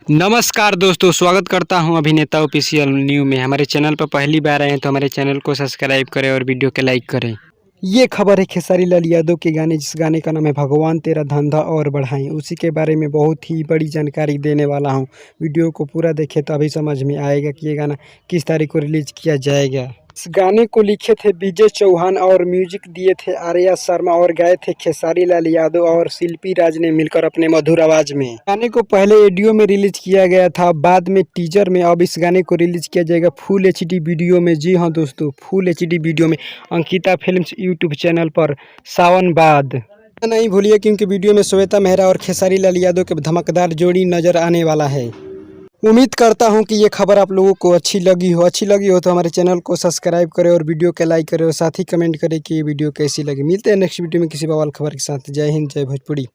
नमस्कार दोस्तों, स्वागत करता हूं अभिनेता ऑफिशियल न्यू में। हमारे चैनल पर पहली बार आए हैं तो हमारे चैनल को सब्सक्राइब करें और वीडियो के लाइक करें। ये खबर है खेसारी लाल यादव के गाने, जिस गाने का नाम है भगवान तेरा धंधा और बढ़ाएं। उसी के बारे में बहुत ही बड़ी जानकारी देने वाला हूं। वीडियो को पूरा देखें तो अभी समझ में आएगा कि ये गाना किस तारीख को रिलीज किया जाएगा। इस गाने को लिखे थे विजय चौहान और म्यूजिक दिए थे आर्या शर्मा और गाए थे खेसारी लाल यादव और शिल्पी राज ने मिलकर अपने मधुर आवाज में। गाने को पहले ऑडियो में रिलीज किया गया था, बाद में टीजर में। अब इस गाने को रिलीज किया जाएगा फुल एचडी वीडियो में। जी हाँ दोस्तों, फुल एचडी वीडियो में अंकिता फिल्म्स यूट्यूब चैनल पर सावन बाद। नहीं भूलिए, क्योंकि वीडियो में श्वेता मेहरा और खेसारी लाल यादव के धमाकेदार जोड़ी नजर आने वाला है। उम्मीद करता हूं कि ये खबर आप लोगों को अच्छी लगी हो तो हमारे चैनल को सब्सक्राइब करें और वीडियो के लाइक करें और साथ ही कमेंट करें कि ये वीडियो कैसी लगी। मिलते हैं नेक्स्ट वीडियो में किसी बवाल खबर के साथ। जय हिंद, जय भोजपुरी।